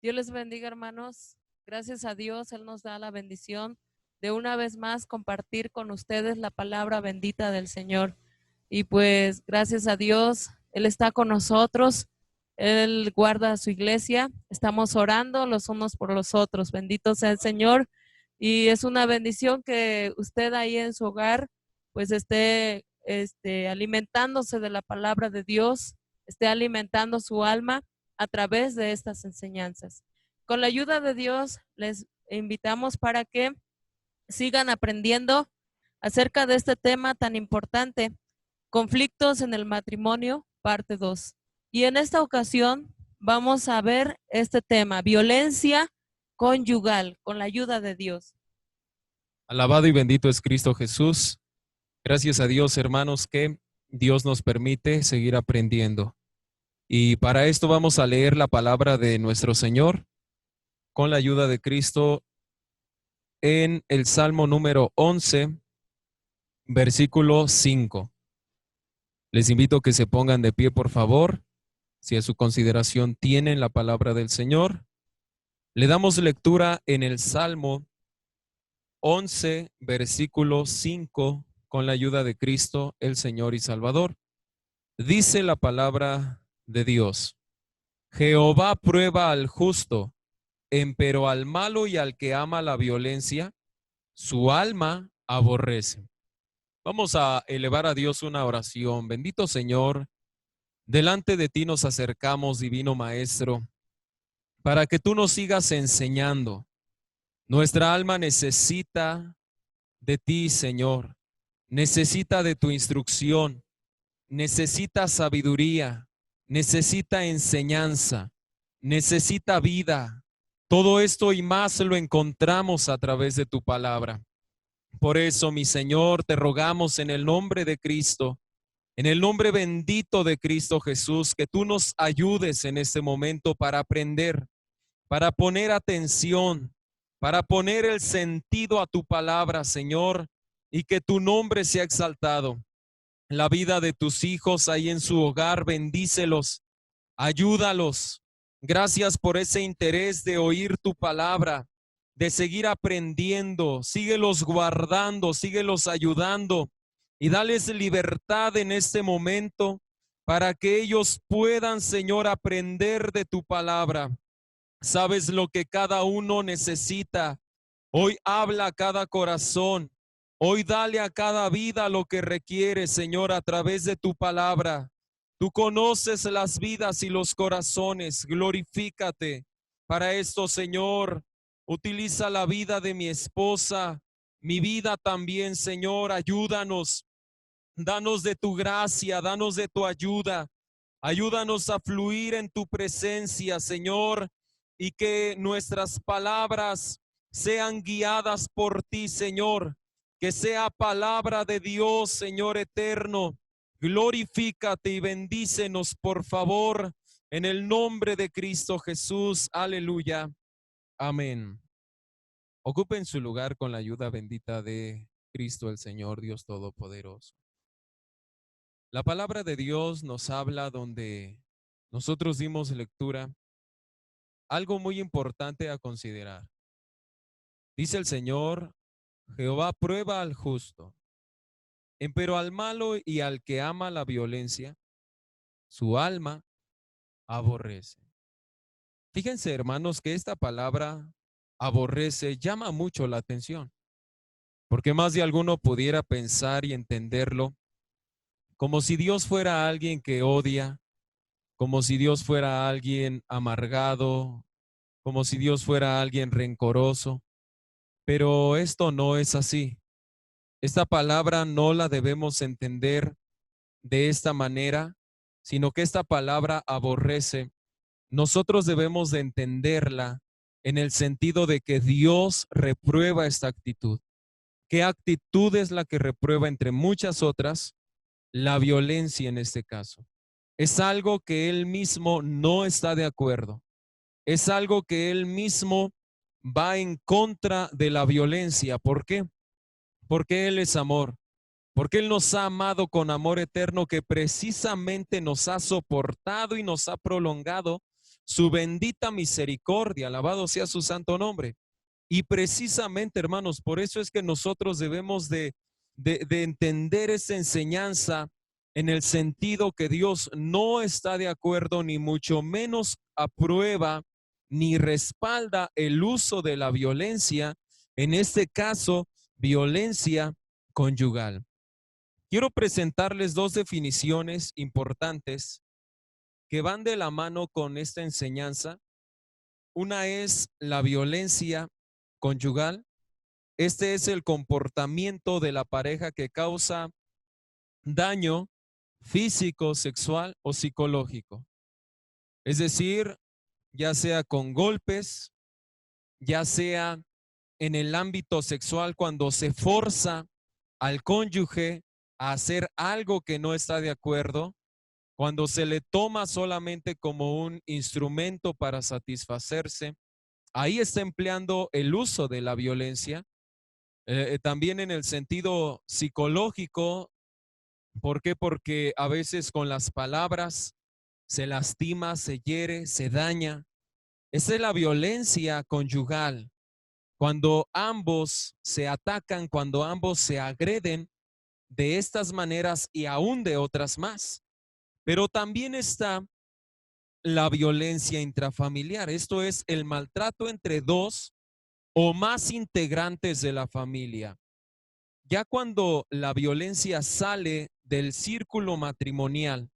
Dios les bendiga, hermanos. Gracias a Dios, Él nos da la bendición de una vez más compartir con ustedes la palabra bendita del Señor. Y pues gracias a Dios, Él está con nosotros, Él guarda a su iglesia, estamos orando los unos por los otros. Bendito sea el Señor. Y es una bendición que usted ahí en su hogar pues esté alimentándose de la palabra de Dios, esté alimentando su alma a través de estas enseñanzas. Con la ayuda de Dios, les invitamos para que sigan aprendiendo acerca de este tema tan importante, conflictos en el matrimonio, parte 2. Y en esta ocasión vamos a ver este tema, violencia conyugal, con la ayuda de Dios. Alabado y bendito es Cristo Jesús. Gracias a Dios, hermanos, que Dios nos permite seguir aprendiendo. Y para esto vamos a leer la palabra de nuestro Señor con la ayuda de Cristo en el Salmo número 11, versículo 5. Les invito a que se pongan de pie, por favor, si a su consideración tienen la palabra del Señor. Le damos lectura en el Salmo 11, versículo 5, con la ayuda de Cristo, el Señor y Salvador. Dice la palabra de Dios: Jehová prueba al justo, empero al malo y al que ama la violencia, su alma aborrece. Vamos a elevar a Dios una oración. Bendito Señor, delante de ti nos acercamos, divino Maestro, para que tú nos sigas enseñando. Nuestra alma necesita de ti, Señor. Necesita de tu instrucción, necesita sabiduría, necesita enseñanza, necesita vida. Todo esto y más lo encontramos a través de tu palabra. Por eso, mi Señor, te rogamos en el nombre de Cristo, en el nombre bendito de Cristo Jesús, que tú nos ayudes en este momento para aprender, para poner atención, para poner el sentido a tu palabra, Señor, y que tu nombre sea exaltado. La vida de tus hijos ahí en su hogar, bendícelos, ayúdalos. Gracias por ese interés de oír tu palabra, de seguir aprendiendo. Síguelos guardando, síguelos ayudando y dales libertad en este momento para que ellos puedan, Señor, aprender de tu palabra. Sabes lo que cada uno necesita. Hoy habla a cada corazón. Hoy dale a cada vida lo que requiere, Señor, a través de tu palabra. Tú conoces las vidas y los corazones. Glorifícate. Para esto, Señor, utiliza la vida de mi esposa, mi vida también, Señor. Ayúdanos. Danos de tu gracia, danos de tu ayuda. Ayúdanos a fluir en tu presencia, Señor, y que nuestras palabras sean guiadas por ti, Señor. Que sea palabra de Dios, Señor eterno. Glorifícate y bendícenos, por favor, en el nombre de Cristo Jesús. Aleluya. Amén. Ocupen su lugar con la ayuda bendita de Cristo el Señor, Dios Todopoderoso. La palabra de Dios nos habla donde nosotros dimos lectura, algo muy importante a considerar. Dice el Señor: Jehová prueba al justo, empero al malo y al que ama la violencia, su alma aborrece. Fíjense, hermanos, que esta palabra aborrece llama mucho la atención, porque más de alguno pudiera pensar y entenderlo como si Dios fuera alguien que odia, como si Dios fuera alguien amargado, como si Dios fuera alguien rencoroso. Pero esto no es así. Esta palabra no la debemos entender de esta manera, sino que esta palabra aborrece. Nosotros debemos de entenderla en el sentido de que Dios reprueba esta actitud. ¿Qué actitud es la que reprueba entre muchas otras? La violencia en este caso. Es algo que Él mismo no está de acuerdo. Es algo que Él mismo va en contra de la violencia. ¿Por qué? Porque Él es amor. Porque Él nos ha amado con amor eterno que precisamente nos ha soportado y nos ha prolongado su bendita misericordia. Alabado sea su santo nombre. Y precisamente, hermanos, por eso es que nosotros debemos de entender esa enseñanza en el sentido que Dios no está de acuerdo, ni mucho menos aprueba, ni respalda el uso de la violencia, en este caso, violencia conyugal. Quiero presentarles dos definiciones importantes que van de la mano con esta enseñanza. Una es la violencia conyugal. Este es el comportamiento de la pareja que causa daño físico, sexual o psicológico. Es decir, ya sea con golpes, ya sea en el ámbito sexual cuando se forza al cónyuge a hacer algo que no está de acuerdo, cuando se le toma solamente como un instrumento para satisfacerse, ahí está empleando el uso de la violencia. También en el sentido psicológico. ¿Por qué? Porque a veces con las palabras se lastima, se hiere, se daña. Esa es la violencia conyugal. Cuando ambos se atacan, cuando ambos se agreden de estas maneras y aún de otras más. Pero también está la violencia intrafamiliar. Esto es el maltrato entre dos o más integrantes de la familia. Ya cuando la violencia sale del círculo matrimonial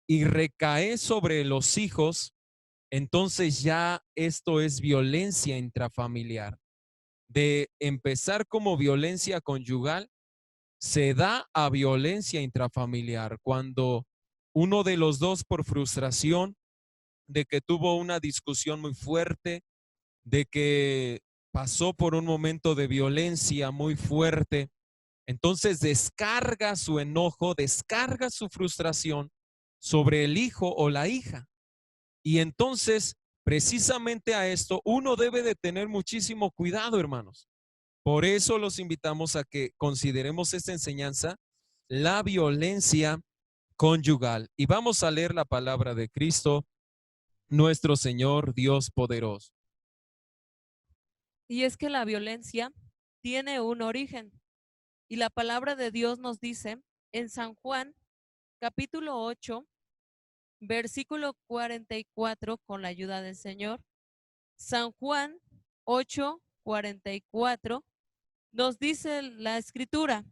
y recae sobre los hijos, entonces ya esto es violencia intrafamiliar. De empezar como violencia conyugal, se da a violencia intrafamiliar cuando uno de los dos, por frustración de que tuvo una discusión muy fuerte, de que pasó por un momento de violencia muy fuerte, entonces descarga su enojo, descarga su frustración sobre el hijo o la hija. Y entonces, precisamente a esto, uno debe de tener muchísimo cuidado, hermanos. Por eso los invitamos a que consideremos esta enseñanza, la violencia conyugal. Y vamos a leer la palabra de Cristo, nuestro Señor Dios poderoso. Y es que la violencia tiene un origen. Y la palabra de Dios nos dice en San Juan, capítulo 8, versículo 44, con la ayuda del Señor. San Juan 8, 44, nos dice la escritura: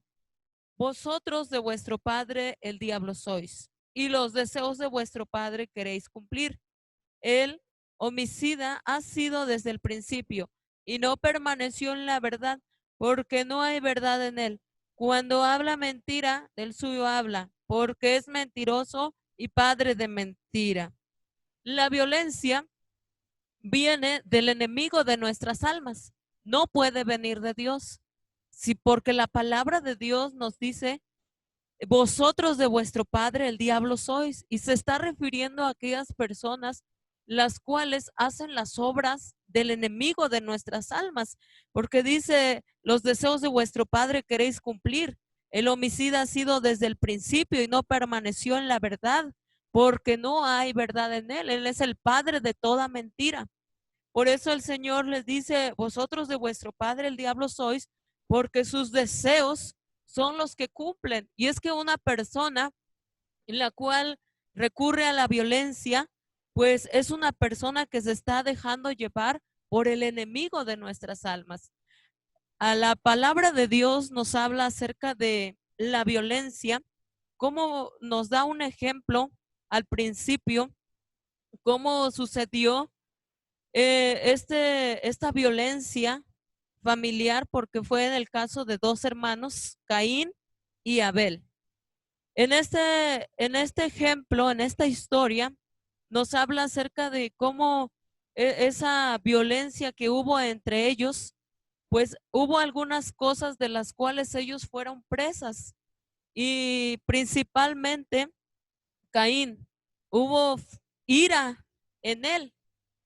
vosotros de vuestro padre el diablo sois, y los deseos de vuestro padre queréis cumplir. El homicida ha sido desde el principio, y no permaneció en la verdad, porque no hay verdad en él. Cuando habla mentira, del suyo habla, porque es mentiroso y padre de mentira. La violencia viene del enemigo de nuestras almas, no puede venir de Dios. Sí, porque la palabra de Dios nos dice: vosotros de vuestro padre el diablo sois, y se está refiriendo a aquellas personas las cuales hacen las obras del enemigo de nuestras almas, porque dice: los deseos de vuestro padre queréis cumplir. El homicida ha sido desde el principio y no permaneció en la verdad, porque no hay verdad en él. Él es el padre de toda mentira. Por eso el Señor les dice: vosotros de vuestro padre el diablo sois, porque sus deseos son los que cumplen. Y es que una persona en la cual recurre a la violencia, pues es una persona que se está dejando llevar por el enemigo de nuestras almas. A la palabra de Dios nos habla acerca de la violencia, como nos da un ejemplo al principio, cómo sucedió esta violencia familiar, porque fue en el caso de dos hermanos, Caín y Abel. En este ejemplo, en esta historia, nos habla acerca de cómo esa violencia que hubo entre ellos, pues hubo algunas cosas de las cuales ellos fueron presas, y principalmente Caín, hubo ira en él.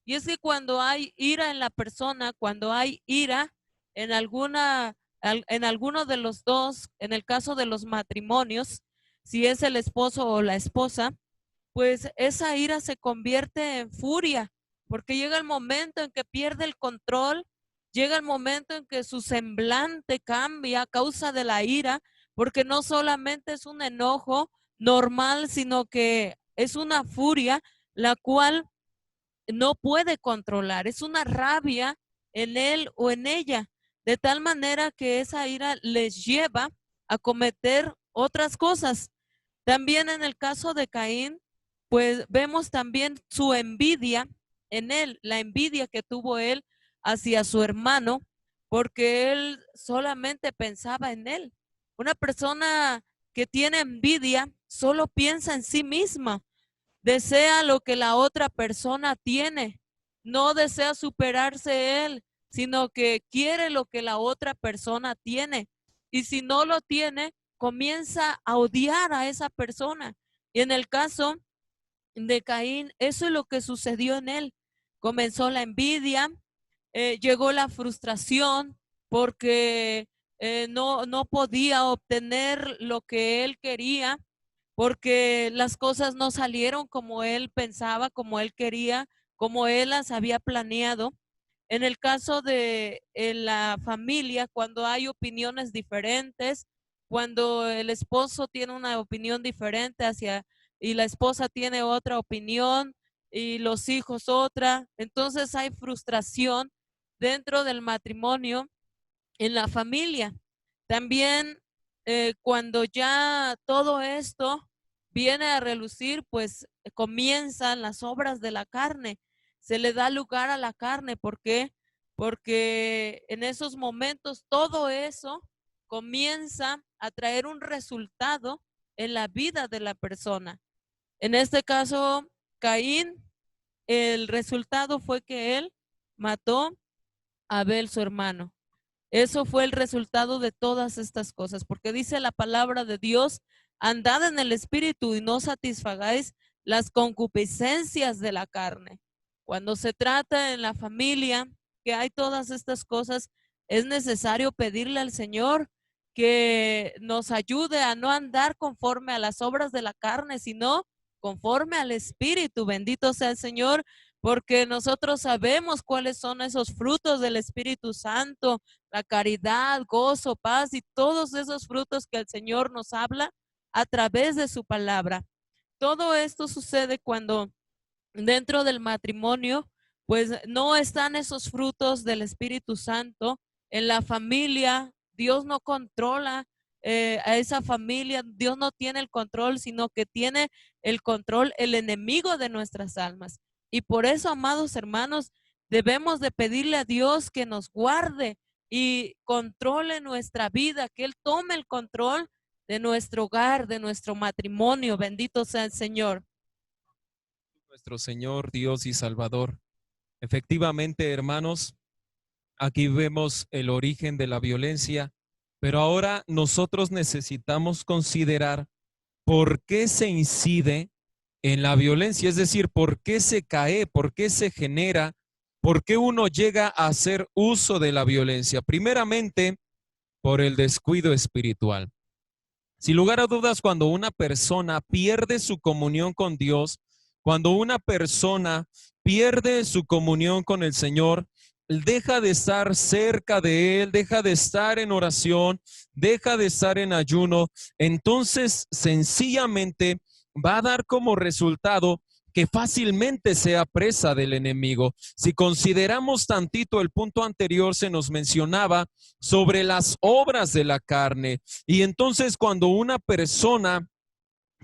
Y es que cuando hay ira en la persona, cuando hay ira en en alguno de los dos, en el caso de los matrimonios, si es el esposo o la esposa, pues esa ira se convierte en furia, porque llega el momento en que pierde el control, llega el momento en que su semblante cambia a causa de la ira, porque no solamente es un enojo normal, sino que es una furia la cual no puede controlar, es una rabia en él o en ella, de tal manera que esa ira les lleva a cometer otras cosas. También en el caso de Caín, pues vemos también su envidia en él, la envidia que tuvo él hacia su hermano, porque él solamente pensaba en él. Una persona que tiene envidia solo piensa en sí misma, desea lo que la otra persona tiene, no desea superarse él, sino que quiere lo que la otra persona tiene. Y si no lo tiene, comienza a odiar a esa persona. Y en el caso de Caín, eso es lo que sucedió en él. Comenzó la envidia, llegó la frustración porque no podía obtener lo que él quería, porque las cosas no salieron como él pensaba, como él quería, como él las había planeado. En el caso de la familia, cuando hay opiniones diferentes, cuando el esposo tiene una opinión diferente hacia y la esposa tiene otra opinión y los hijos otra, entonces hay frustración dentro del matrimonio, en la familia. También cuando ya todo esto viene a relucir, pues comienzan las obras de la carne. Se le da lugar a la carne. ¿Por qué? Porque en esos momentos todo eso comienza a traer un resultado en la vida de la persona. En este caso, Caín, el resultado fue que él mató a Abel, su hermano. Eso fue el resultado de todas estas cosas, porque dice la palabra de Dios: andad en el espíritu y no satisfagáis las concupiscencias de la carne. Cuando se trata en la familia que hay todas estas cosas, es necesario pedirle al Señor que nos ayude a no andar conforme a las obras de la carne, sino conforme al espíritu. Bendito sea el Señor, porque nosotros sabemos cuáles son esos frutos del Espíritu Santo: la caridad, gozo, paz y todos esos frutos que el Señor nos habla a través de su palabra. Todo esto sucede cuando dentro del matrimonio, pues no están esos frutos del Espíritu Santo. En la familia, Dios no controla a esa familia, Dios no tiene el control, sino que tiene el control el enemigo de nuestras almas. Y por eso, amados hermanos, debemos de pedirle a Dios que nos guarde y controle nuestra vida, que Él tome el control de nuestro hogar, de nuestro matrimonio. Bendito sea el Señor. Nuestro Señor, Dios y Salvador. Efectivamente, hermanos, aquí vemos el origen de la violencia, pero ahora nosotros necesitamos considerar por qué se incide en la violencia, es decir, por qué se cae, por qué se genera, por qué uno llega a hacer uso de la violencia. Primeramente, por el descuido espiritual. Sin lugar a dudas, cuando una persona pierde su comunión con Dios, cuando una persona pierde su comunión con el Señor, deja de estar cerca de Él, deja de estar en oración, deja de estar en ayuno, entonces sencillamente va a dar como resultado que fácilmente sea presa del enemigo. Si consideramos tantito el punto anterior, se nos mencionaba sobre las obras de la carne. Y entonces cuando una persona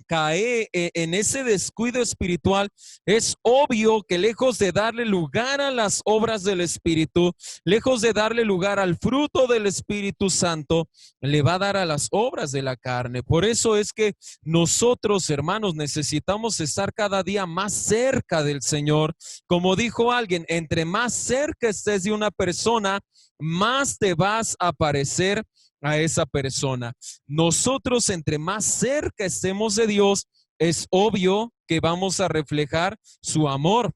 cae en ese descuido espiritual, es obvio que lejos de darle lugar a las obras del Espíritu, lejos de darle lugar al fruto del Espíritu Santo, le va a dar a las obras de la carne. Por eso es que nosotros, hermanos, necesitamos estar cada día más cerca del Señor. Como dijo alguien, entre más cerca estés de una persona, más te vas a parecer a esa persona. Nosotros, entre más cerca estemos de Dios, es obvio que vamos a reflejar su amor.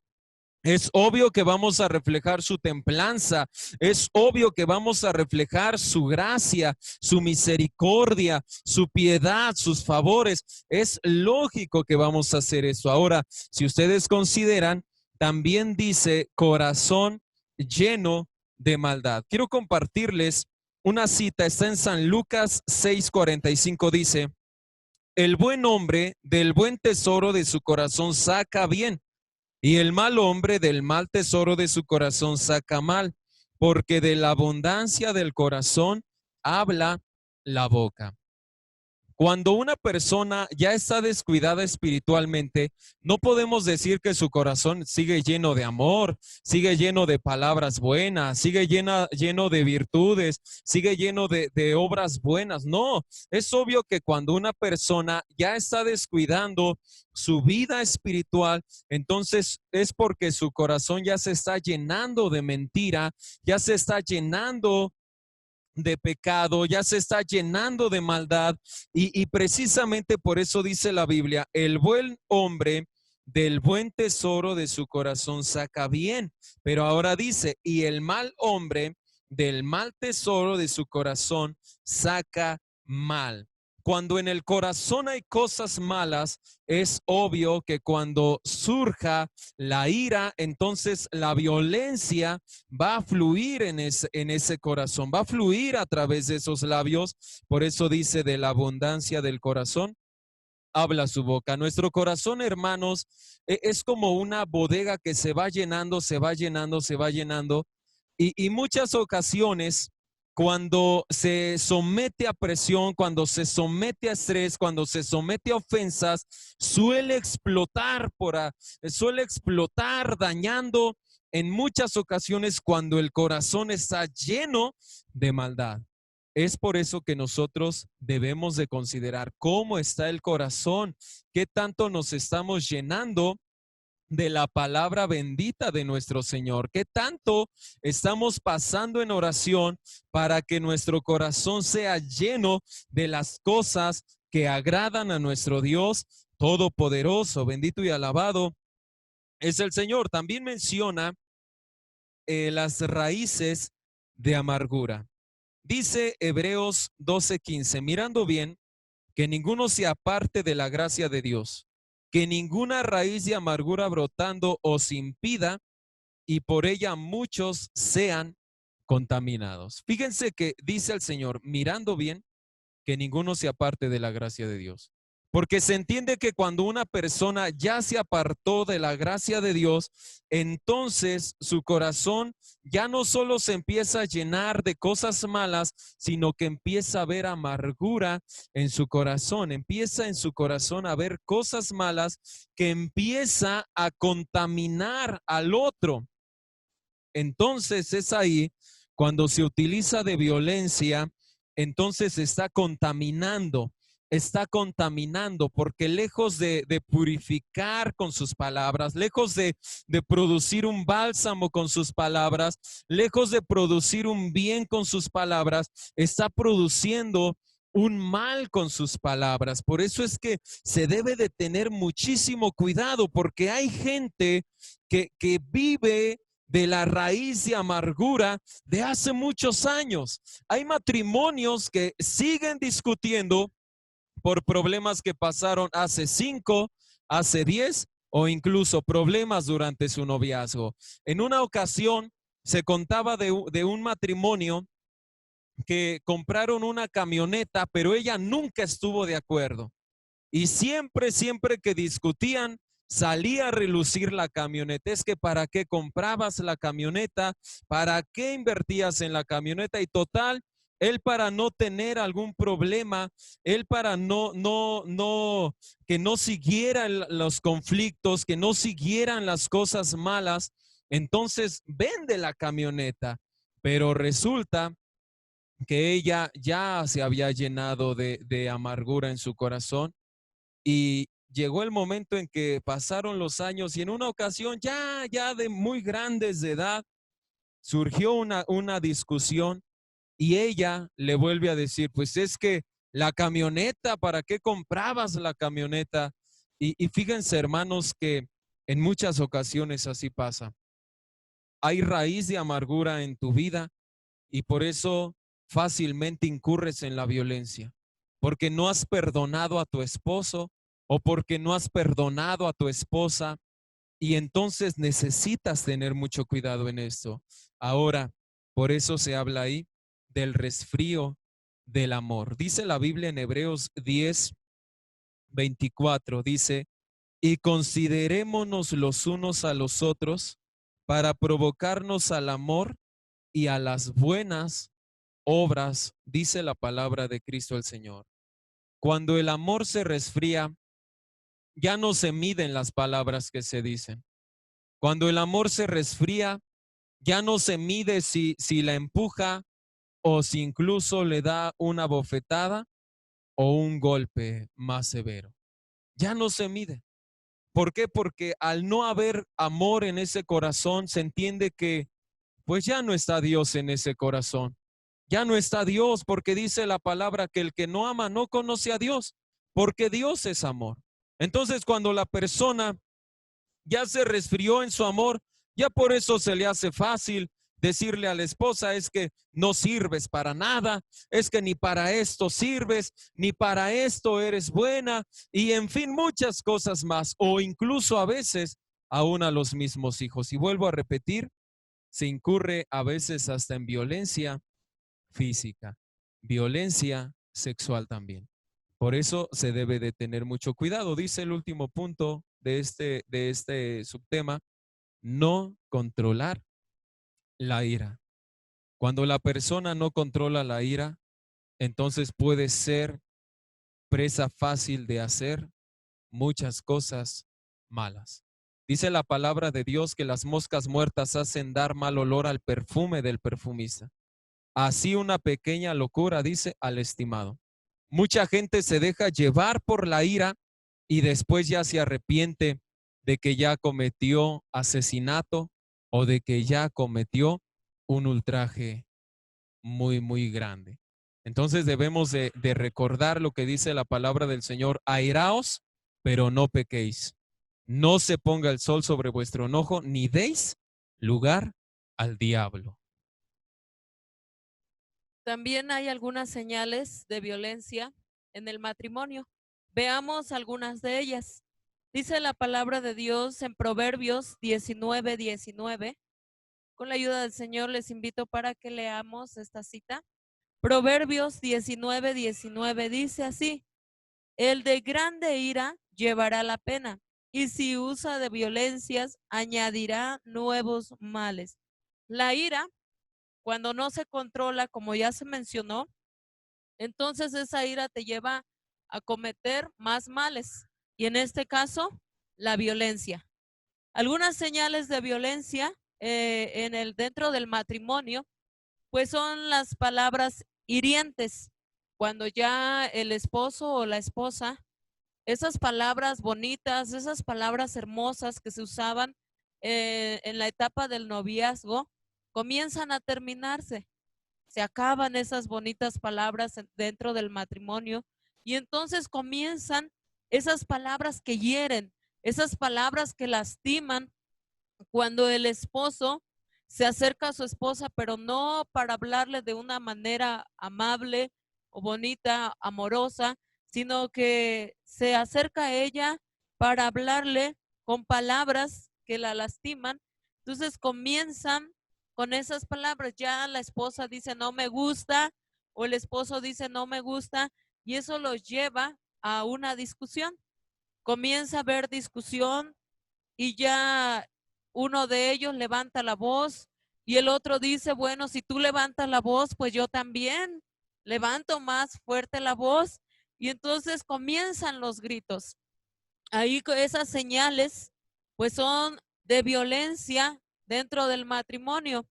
Es obvio que vamos a reflejar su templanza, es obvio que vamos a reflejar su gracia, su misericordia, su piedad, sus favores. Es lógico que vamos a hacer eso. Ahora, si ustedes consideran, también dice corazón lleno de maldad. Quiero compartirles una cita, está en San Lucas 6:45, dice, el buen hombre del buen tesoro de su corazón saca bien y el mal hombre del mal tesoro de su corazón saca mal, porque de la abundancia del corazón habla la boca. Cuando una persona ya está descuidada espiritualmente, no podemos decir que su corazón sigue lleno de amor, sigue lleno de palabras buenas, sigue lleno de virtudes, sigue lleno de obras buenas. No, es obvio que cuando una persona ya está descuidando su vida espiritual, entonces es porque su corazón ya se está llenando de mentira, ya se está llenando de pecado, ya se está llenando de maldad y precisamente por eso dice la Biblia, el buen hombre del buen tesoro de su corazón saca bien, pero ahora dice, y el mal hombre del mal tesoro de su corazón saca mal. Cuando en el corazón hay cosas malas, es obvio que cuando surja la ira, entonces la violencia va a fluir en ese corazón, va a fluir a través de esos labios. Por eso dice, de la abundancia del corazón habla su boca. Nuestro corazón, hermanos, es como una bodega que se va llenando, se va llenando, se va llenando. Y muchas ocasiones, cuando se somete a presión, cuando se somete a estrés, cuando se somete a ofensas, suele explotar dañando en muchas ocasiones cuando el corazón está lleno de maldad. Es por eso que nosotros debemos de considerar cómo está el corazón, qué tanto nos estamos llenando de la palabra bendita de nuestro Señor, qué tanto estamos pasando en oración para que nuestro corazón sea lleno de las cosas que agradan a nuestro Dios Todopoderoso, bendito y alabado es el Señor. También menciona las raíces de amargura. Dice Hebreos 12:15, mirando bien, que ninguno se aparte de la gracia de Dios, que ninguna raíz de amargura brotando os impida y por ella muchos sean contaminados. Fíjense que dice el Señor, mirando bien, que ninguno se aparte de la gracia de Dios. Porque se entiende que cuando una persona ya se apartó de la gracia de Dios, entonces su corazón ya no solo se empieza a llenar de cosas malas, sino que empieza a ver amargura en su corazón, empieza en su corazón a ver cosas malas que empieza a contaminar al otro. Entonces es ahí cuando se utiliza de violencia, entonces está contaminando, porque lejos de purificar con sus palabras, lejos de producir un bálsamo con sus palabras, lejos de producir un bien con sus palabras, está produciendo un mal con sus palabras. Por eso es que se debe de tener muchísimo cuidado, porque hay gente que vive de la raíz de amargura de hace muchos años. Hay matrimonios que siguen discutiendo por problemas que pasaron hace 5, hace 10 o incluso problemas durante su noviazgo. En una ocasión se contaba de un matrimonio que compraron una camioneta, pero ella nunca estuvo de acuerdo. Y siempre que discutían, salía a relucir la camioneta. Es que para qué comprabas la camioneta, para qué invertías en la camioneta y total, él para no tener algún problema, él para que no siguieran los conflictos, que no siguieran las cosas malas, entonces vende la camioneta. Pero resulta que ella ya se había llenado de amargura en su corazón y llegó el momento en que pasaron los años y en una ocasión ya de muy grandes de edad surgió una discusión y ella le vuelve a decir, pues es que la camioneta, ¿para qué comprabas la camioneta? Y fíjense, hermanos, que En muchas ocasiones así pasa. Hay raíz de amargura en tu vida y por eso fácilmente incurres en la violencia, porque no has perdonado a tu esposo o porque no has perdonado a tu esposa y entonces necesitas tener mucho cuidado en esto. Ahora, por eso se habla ahí del resfrío del amor. Dice la Biblia en Hebreos 10:24, dice, y considerémonos los unos a los otros para provocarnos al amor y a las buenas obras, dice la palabra de Cristo el Señor. Cuando el amor se resfría, ya no se miden las palabras que se dicen. Cuando el amor se resfría, ya no se mide si la empuja o si incluso le da una bofetada o un golpe más severo. Ya no se mide. ¿Por qué? Porque al no haber amor en ese corazón, se entiende que pues ya no está Dios en ese corazón. Ya no está Dios, porque dice la palabra que el que no ama no conoce a Dios, porque Dios es amor. Entonces, cuando la persona ya se resfrió en su amor, ya por eso se le hace fácil decirle a la esposa, es que no sirves para nada, es que ni para esto sirves, ni para esto eres buena, y en fin, muchas cosas más, o incluso a veces aún a los mismos hijos. Y vuelvo a repetir, se incurre a veces hasta en violencia física, violencia sexual también. Por eso se debe de tener mucho cuidado. Dice el último punto de este subtema, no controlar la ira. Cuando la persona no controla la ira, entonces puede ser presa fácil de hacer muchas cosas malas. Dice la palabra de Dios que las moscas muertas hacen dar mal olor al perfume del perfumista. Así una pequeña locura, dice, al estimado. Mucha gente se deja llevar por la ira y después ya se arrepiente de que ya cometió asesinato o de que ya cometió un ultraje muy, muy grande. Entonces debemos de recordar lo que dice la palabra del Señor, airaos, pero no pequéis. No se ponga el sol sobre vuestro enojo, ni deis lugar al diablo. También hay algunas señales de violencia en el matrimonio. Veamos algunas de ellas. Dice la palabra de Dios en Proverbios 19:19. Con la ayuda del Señor les invito para que leamos esta cita. Proverbios 19:19 dice así: el de grande ira llevará la pena, y si usa de violencias, añadirá nuevos males. La ira, cuando no se controla, como ya se mencionó, entonces esa ira te lleva a cometer más males. Y en este caso, la violencia. Algunas señales de violencia dentro del matrimonio, pues son las palabras hirientes. Cuando ya el esposo o la esposa, esas palabras bonitas, esas palabras hermosas que se usaban en la etapa del noviazgo, comienzan a terminarse. Se acaban esas bonitas palabras dentro del matrimonio y entonces comienzan esas palabras que hieren, esas palabras que lastiman, cuando el esposo se acerca a su esposa, pero no para hablarle de una manera amable o bonita, amorosa, sino que se acerca a ella para hablarle con palabras que la lastiman. Entonces comienzan con esas palabras. Ya la esposa dice no me gusta o el esposo dice no me gusta y eso los lleva a una discusión. Comienza a haber discusión y ya uno de ellos levanta la voz y el otro dice, bueno, si tú levantas la voz, pues yo también levanto más fuerte la voz y entonces comienzan los gritos. Ahí esas señales pues son de violencia dentro del matrimonio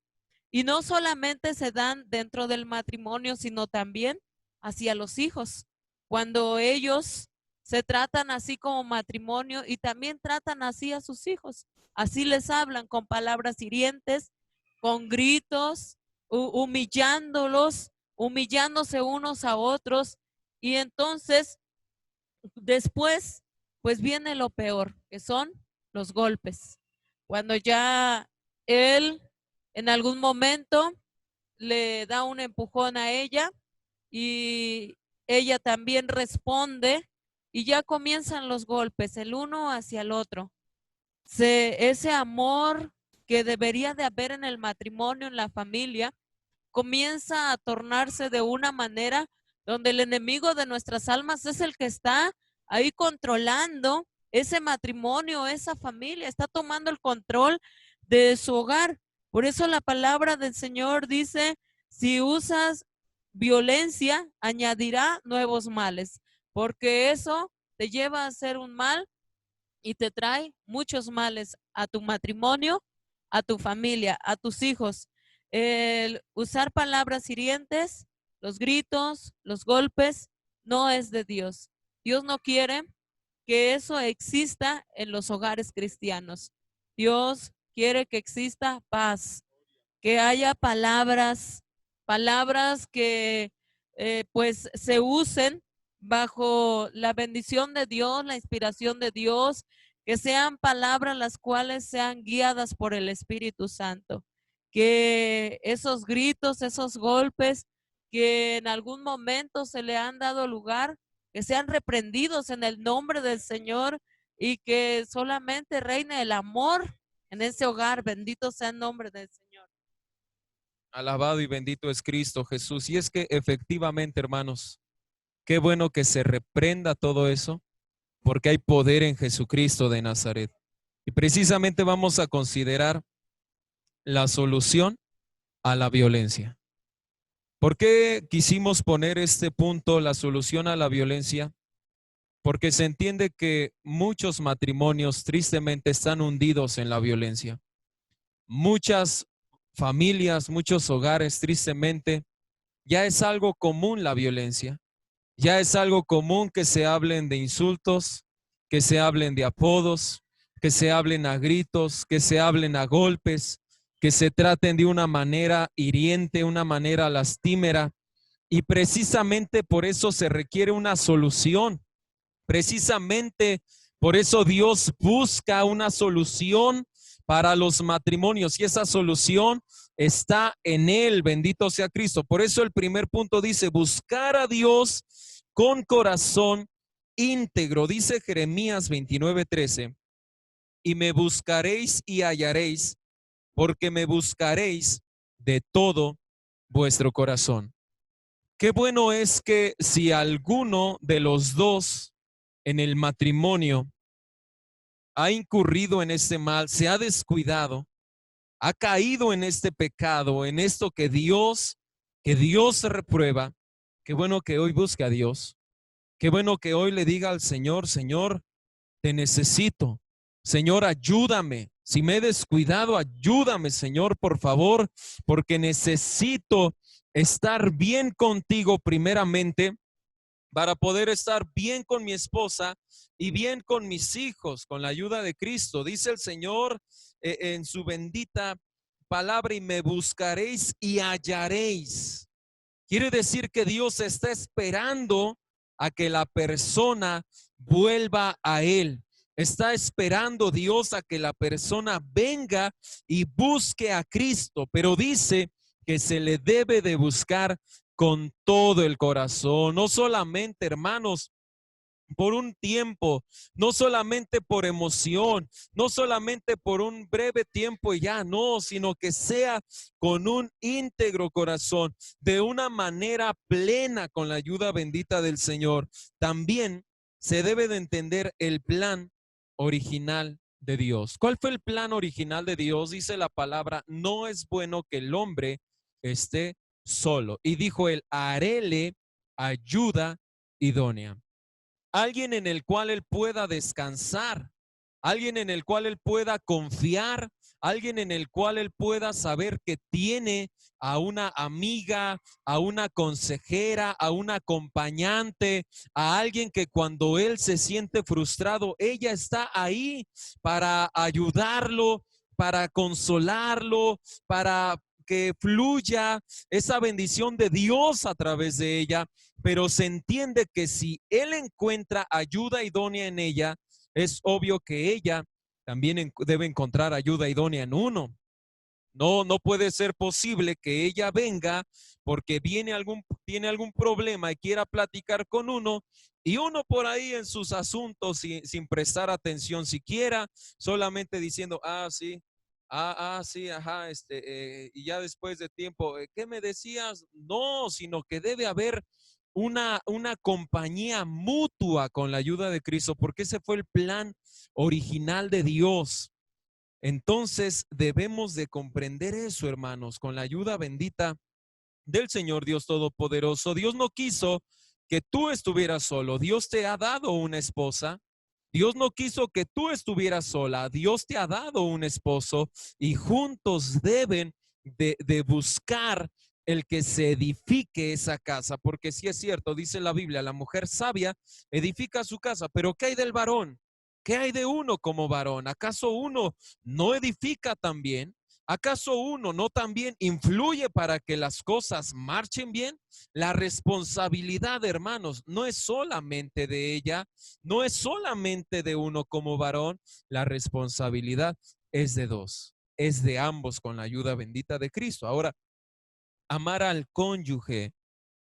y no solamente se dan dentro del matrimonio, sino también hacia los hijos. Cuando ellos se tratan así como matrimonio y también tratan así a sus hijos. Así les hablan con palabras hirientes, con gritos, humillándolos, humillándose unos a otros. Y entonces, después, pues viene lo peor, que son los golpes. Cuando ya él en algún momento le da un empujón a ella y ella también responde y ya comienzan los golpes, el uno hacia el otro. Ese amor que debería de haber en el matrimonio, en la familia, comienza a tornarse de una manera donde el enemigo de nuestras almas es el que está ahí controlando ese matrimonio, esa familia, está tomando el control de su hogar. Por eso la palabra del Señor dice, si usas violencia, añadirá nuevos males, porque eso te lleva a hacer un mal y te trae muchos males a tu matrimonio, a tu familia, a tus hijos. El usar palabras hirientes, los gritos, los golpes, no es de Dios. Dios no quiere que eso exista en los hogares cristianos. Dios quiere que exista paz, que haya palabras que pues se usen bajo la bendición de Dios, la inspiración de Dios, que sean palabras las cuales sean guiadas por el Espíritu Santo, que esos gritos, esos golpes que en algún momento se le han dado lugar, que sean reprendidos en el nombre del Señor y que solamente reine el amor en ese hogar. Bendito sea el nombre del Señor. Alabado y bendito es Cristo Jesús. Y es que efectivamente, hermanos, qué bueno que se reprenda todo eso, porque hay poder en Jesucristo de Nazaret. Y precisamente vamos a considerar la solución a la violencia. ¿Por qué quisimos poner este punto, la solución a la violencia? Porque se entiende que muchos matrimonios tristemente están hundidos en la violencia. Muchas familias, muchos hogares tristemente ya es algo común la violencia. Ya es algo común que se hablen de insultos, que se hablen de apodos, que se hablen a gritos, que se hablen a golpes, que se traten de una manera hiriente, una manera lastimera. Y precisamente por eso se requiere una solución. Precisamente por eso Dios busca una solución para los matrimonios y esa solución está en Él, bendito sea Cristo. Por eso el primer punto dice, buscar a Dios con corazón íntegro. Dice Jeremías 29:13, y me buscaréis y hallaréis, porque me buscaréis de todo vuestro corazón. Qué bueno es que si alguno de los dos en el matrimonio ha incurrido en este mal, se ha descuidado, ha caído en este pecado, en esto que Dios reprueba, qué bueno que hoy busque a Dios. Qué bueno que hoy le diga al Señor, Señor, te necesito. Señor, ayúdame. Si me he descuidado, ayúdame, Señor, por favor, porque necesito estar bien contigo primeramente para poder estar bien con mi esposa y bien con mis hijos, con la ayuda de Cristo. Dice el Señor en su bendita palabra, y me buscaréis y hallaréis. Quiere decir que Dios está esperando a que la persona vuelva a Él. Está esperando Dios a que la persona venga y busque a Cristo, pero dice que se le debe de buscar con todo el corazón, no solamente, hermanos, por un tiempo, no solamente por emoción, no solamente por un breve tiempo y ya, no, sino que sea con un íntegro corazón, de una manera plena con la ayuda bendita del Señor. También se debe de entender el plan original de Dios. ¿Cuál fue el plan original de Dios? Dice la palabra, no es bueno que el hombre esté solo. Y dijo él, haréle ayuda idónea. Alguien en el cual él pueda descansar, alguien en el cual él pueda confiar, alguien en el cual él pueda saber que tiene a una amiga, a una consejera, a una acompañante, a alguien que cuando él se siente frustrado, ella está ahí para ayudarlo, para consolarlo, para que fluya esa bendición de Dios a través de ella. Pero se entiende que si él encuentra ayuda idónea en ella, es obvio que ella también debe encontrar ayuda idónea en uno. No puede ser posible que ella venga porque tiene algún problema y quiera platicar con uno y uno por ahí en sus asuntos sin prestar atención siquiera, solamente diciendo, sí, sí, ajá, y ya después de tiempo, ¿qué me decías? No, sino que debe haber una compañía mutua con la ayuda de Cristo, porque ese fue el plan original de Dios. Entonces debemos de comprender eso, hermanos, con la ayuda bendita del Señor Dios Todopoderoso. Dios no quiso que tú estuvieras solo. Dios te ha dado una esposa. Dios no quiso que tú estuvieras sola. Dios te ha dado un esposo y juntos deben de buscar el que se edifique esa casa. Porque si es cierto, dice la Biblia, la mujer sabia edifica su casa, pero ¿qué hay del varón? ¿Qué hay de uno como varón? ¿Acaso uno no edifica también? ¿Acaso uno no también influye para que las cosas marchen bien? La responsabilidad, hermanos, no es solamente de ella, no es solamente de uno como varón, la responsabilidad es de dos, es de ambos con la ayuda bendita de Cristo. Ahora, amar al cónyuge,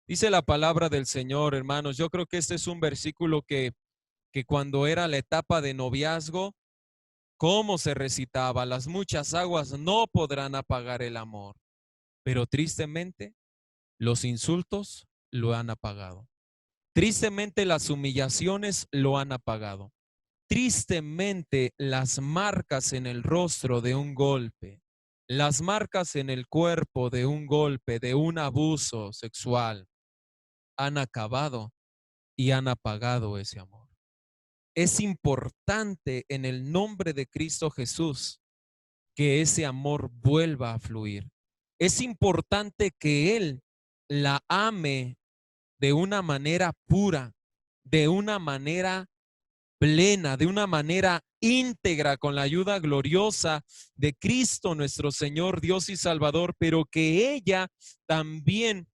dice la palabra del Señor, hermanos. Yo creo que este es un versículo que cuando era la etapa de noviazgo, cómo se recitaba: las muchas aguas no podrán apagar el amor. Pero tristemente, los insultos lo han apagado. Tristemente, las humillaciones lo han apagado. Tristemente, las marcas en el rostro de un golpe, las marcas en el cuerpo de un golpe, de un abuso sexual, han acabado y han apagado ese amor. Es importante en el nombre de Cristo Jesús que ese amor vuelva a fluir. Es importante que Él la ame de una manera pura, de una manera plena, de una manera íntegra, con la ayuda gloriosa de Cristo nuestro Señor, Dios y Salvador, pero que ella también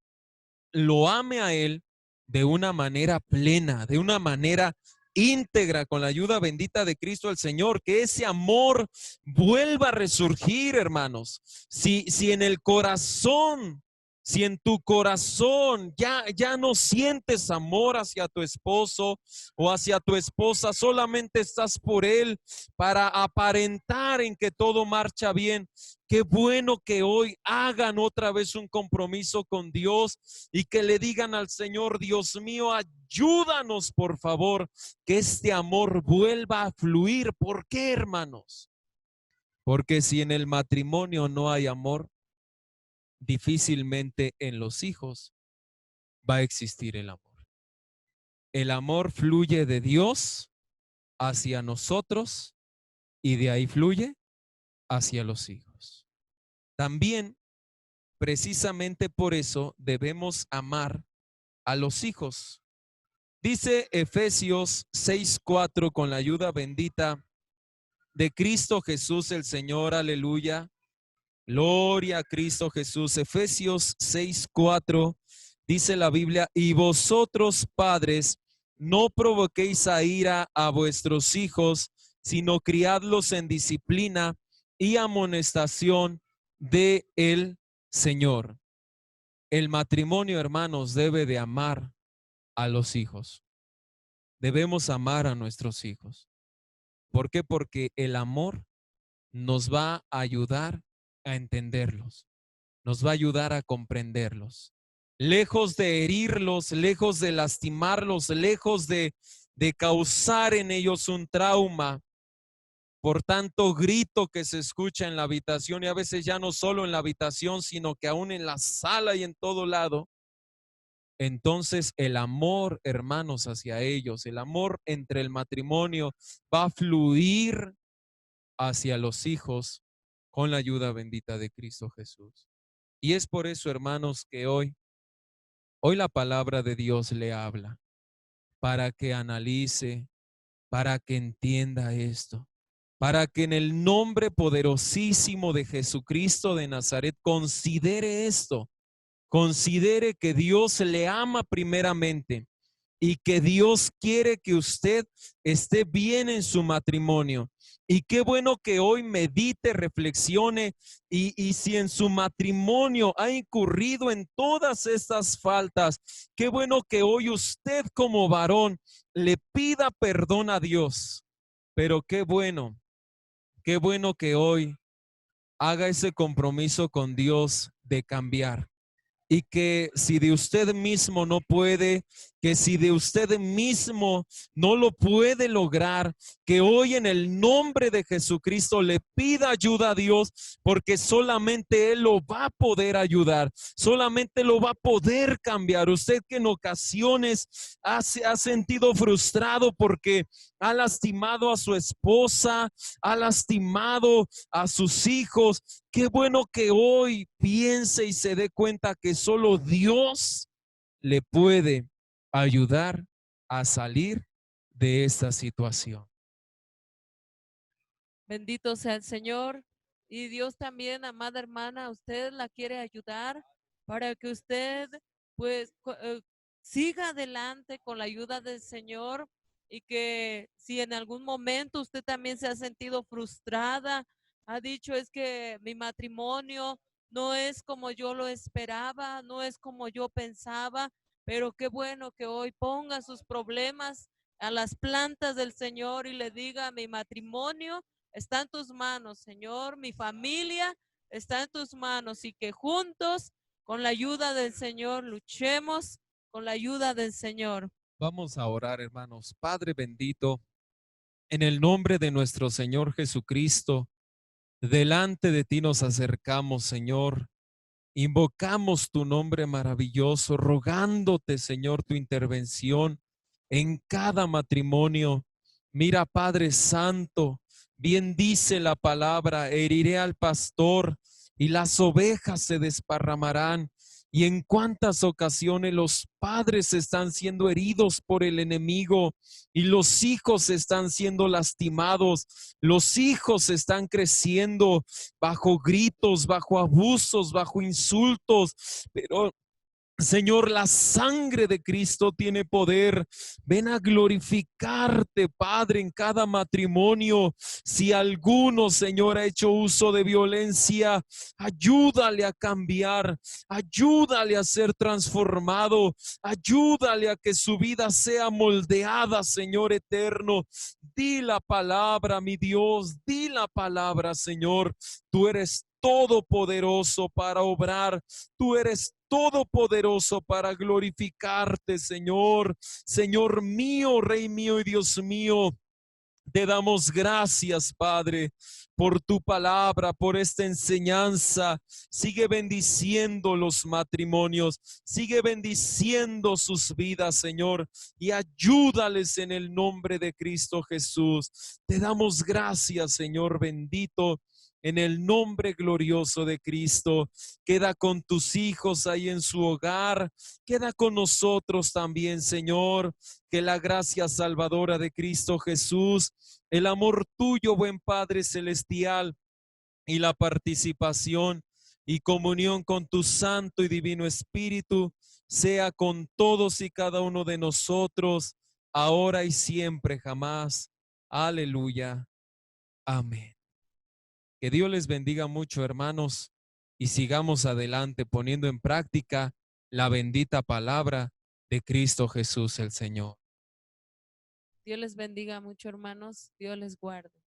lo ame a Él de una manera plena, de una manera íntegra, con la ayuda bendita de Cristo el Señor, que ese amor vuelva a resurgir, hermanos. Si en el corazón, si en tu corazón ya no sientes amor hacia tu esposo o hacia tu esposa, solamente estás por él para aparentar en que todo marcha bien, qué bueno que hoy hagan otra vez un compromiso con Dios y que le digan al Señor: Dios mío, ayúdanos por favor, que este amor vuelva a fluir. ¿Por qué, hermanos? Porque si en el matrimonio no hay amor, difícilmente en los hijos va a existir el amor. El amor fluye de Dios hacia nosotros y de ahí fluye hacia los hijos. También, precisamente por eso, debemos amar a los hijos. Dice Efesios 6:4, con la ayuda bendita de Cristo Jesús el Señor, aleluya. Gloria a Cristo Jesús. Efesios 6:4 dice la Biblia: y vosotros, padres, no provoquéis a ira a vuestros hijos, sino criadlos en disciplina y amonestación de el Señor. El matrimonio, hermanos, debe de amar a los hijos. Debemos amar a nuestros hijos. ¿Por qué? Porque el amor nos va a ayudar a entenderlos, nos va a ayudar a comprenderlos. Lejos de herirlos, lejos de lastimarlos, lejos de causar en ellos un trauma, por tanto grito que se escucha en la habitación, y a veces ya no solo en la habitación, sino que aún en la sala y en todo lado. Entonces el amor, hermanos, hacia ellos, el amor entre el matrimonio va a fluir hacia los hijos con la ayuda bendita de Cristo Jesús. Y es por eso, hermanos, que hoy la palabra de Dios le habla para que analice, para que entienda esto, para que en el nombre poderosísimo de Jesucristo de Nazaret considere esto, considere que Dios le ama primeramente y que Dios quiere que usted esté bien en su matrimonio. Y qué bueno que hoy medite, reflexione y si en su matrimonio ha incurrido en todas estas faltas, qué bueno que hoy usted como varón le pida perdón a Dios. Pero qué bueno que hoy haga ese compromiso con Dios de cambiar. Y que si de usted mismo no puede, que si de usted mismo no lo puede lograr, que hoy en el nombre de Jesucristo le pida ayuda a Dios, porque solamente Él lo va a poder ayudar, solamente lo va a poder cambiar. Usted que en ocasiones ha sentido frustrado porque ha lastimado a su esposa, ha lastimado a sus hijos. Qué bueno que hoy piense y se dé cuenta que solo Dios le puede ayudar a salir de esta situación. Bendito sea el Señor. Y Dios también, amada hermana, usted la quiere ayudar para que usted pues siga adelante con la ayuda del Señor, y que si en algún momento usted también se ha sentido frustrada, ha dicho es que mi matrimonio no es como yo lo esperaba, no es como yo pensaba, pero qué bueno que hoy ponga sus problemas a las plantas del Señor y le diga: mi matrimonio está en tus manos, Señor, mi familia está en tus manos, y que juntos, con la ayuda del Señor, luchemos con la ayuda del Señor. Vamos a orar, hermanos. Padre bendito, en el nombre de nuestro Señor Jesucristo, delante de ti nos acercamos, Señor. Invocamos tu nombre maravilloso, rogándote, Señor, tu intervención en cada matrimonio. Mira, Padre Santo, bien dice la palabra: heriré al pastor y las ovejas se desparramarán. Y en cuántas ocasiones los padres están siendo heridos por el enemigo y los hijos están siendo lastimados, los hijos están creciendo bajo gritos, bajo abusos, bajo insultos, pero Señor, la sangre de Cristo tiene poder. Ven a glorificarte, Padre, en cada matrimonio. Si alguno, Señor, ha hecho uso de violencia, ayúdale a cambiar, ayúdale a ser transformado, ayúdale a que su vida sea moldeada, Señor eterno. Di la palabra, mi Dios, di la palabra, Señor. Tú eres todopoderoso para obrar. Tú eres todopoderoso para glorificarte, Señor. Señor mío, Rey mío y Dios mío. Te damos gracias, Padre, por tu palabra, por esta enseñanza. Sigue bendiciendo los matrimonios, sigue bendiciendo sus vidas, Señor, y ayúdales en el nombre de Cristo Jesús. Te damos gracias, Señor bendito. En el nombre glorioso de Cristo, queda con tus hijos ahí en su hogar, queda con nosotros también, Señor. Que la gracia salvadora de Cristo Jesús, el amor tuyo, buen Padre celestial, y la participación y comunión con tu Santo y Divino Espíritu sea con todos y cada uno de nosotros, ahora y siempre, jamás. Aleluya. Amén. Que Dios les bendiga mucho, hermanos, y sigamos adelante poniendo en práctica la bendita palabra de Cristo Jesús el Señor. Dios les bendiga mucho, hermanos. Dios les guarde.